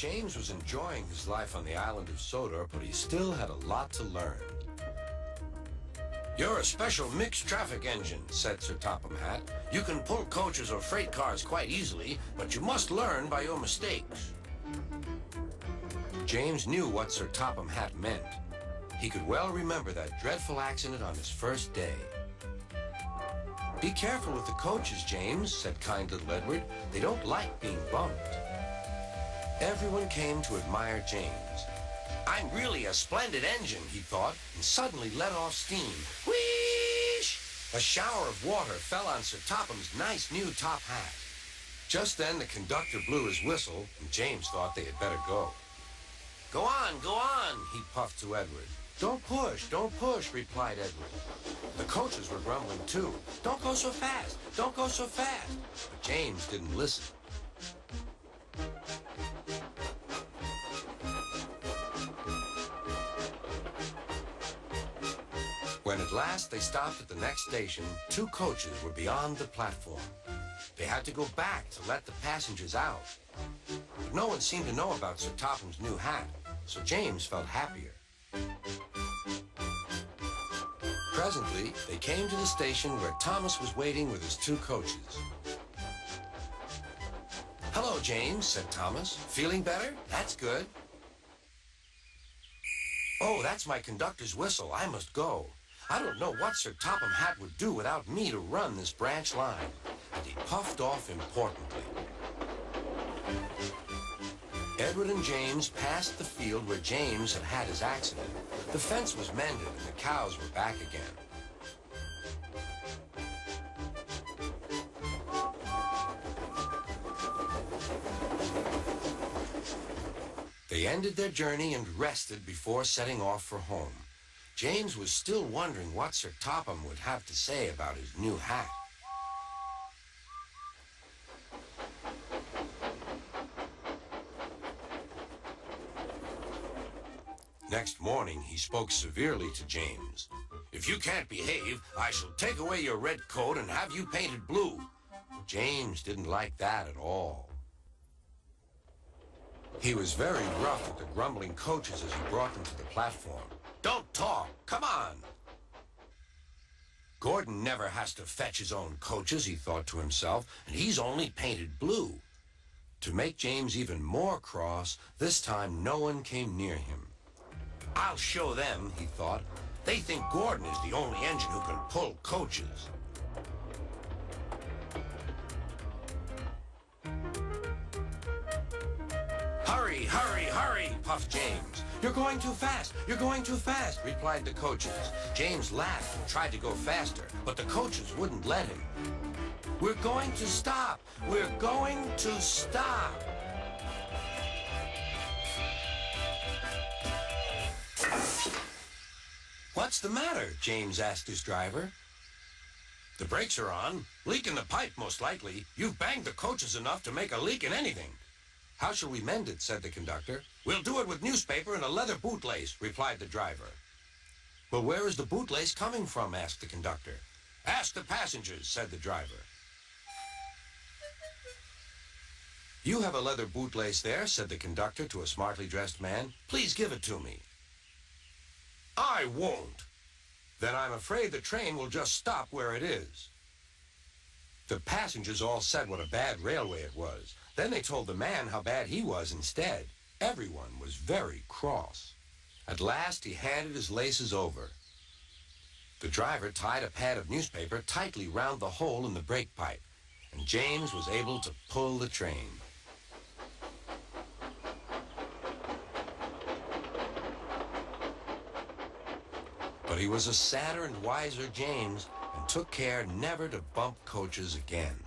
James was enjoying his life on the island of Sodor, but he still had a lot to learn. "You're a special mixed traffic engine," said Sir Topham Hatt. "You can pull coaches or freight cars quite easily, but you must learn by your mistakes." James knew what Sir Topham Hatt meant. He could well remember that dreadful accident on his first day. "Be careful with the coaches, James," said kind little Edward. "They don't like being bumped." Everyone came to admire James. "I'm really a splendid engine," he thought, and suddenly let off steam. Whoosh! A shower of water fell on Sir Topham's nice new top hat. Just then the conductor blew his whistle, and James thought they had better go. Go on, he puffed to Edward. Don't push, replied Edward. The coaches were grumbling too. Don't go so fast, don't go so fast. But James didn't listen. When at last they stopped at the next station, 2 coaches were beyond the platform. They had to go back to let the passengers out. But no one seemed to know about Sir Topham's new hat, so James felt happier. Presently, they came to the station where Thomas was waiting with his 2 coaches. "Hello, James," said Thomas. "Feeling better? That's good." "Oh, that's my conductor's whistle. I must go. I don't know what Sir Topham Hatt would do without me to run this branch line." And he puffed off importantly. Edward and James passed the field where James had had his accident. The fence was mended and the cows were back again. They ended their journey and rested before setting off for home. James was still wondering what Sir Topham would have to say about his new hat. Next morning, he spoke severely to James. "If you can't behave, I shall take away your red coat and have you painted blue." James didn't like that at all. He was very rough with the grumbling coaches as he brought them to the platform. "Don't talk, come on." Gordon never has to fetch his own coaches, he thought to himself, and he's only painted blue. To make James even more cross, this time no one came near him. "I'll show them," he thought. "They think Gordon is the only engine who can pull coaches." "Hurry, hurry, hurry," puffed James. "You're going too fast, you're going too fast," replied the coaches. James laughed and tried to go faster, but the coaches wouldn't let him. "We're going to stop, we're going to stop." "What's the matter?" James asked his driver. "The brakes are on. Leak in the pipe, most likely. You've banged the coaches enough to make a leak in anything." "How shall we mend it?" said the conductor. "We'll do it with newspaper and a leather bootlace," replied the driver. "Well, where is the bootlace coming from?" asked the conductor. "Ask the passengers," said the driver. "You have a leather bootlace there," said the conductor to a smartly dressed man. "Please give it to me." "I won't." "Then I'm afraid the train will just stop where it is." The passengers all said what a bad railway it was. Then they told the man how bad he was instead. Everyone was very cross. At last he handed his laces over. The driver tied a pad of newspaper tightly round the hole in the brake pipe, and James was able to pull the train. But he was a sadder and wiser James and took care never to bump coaches again.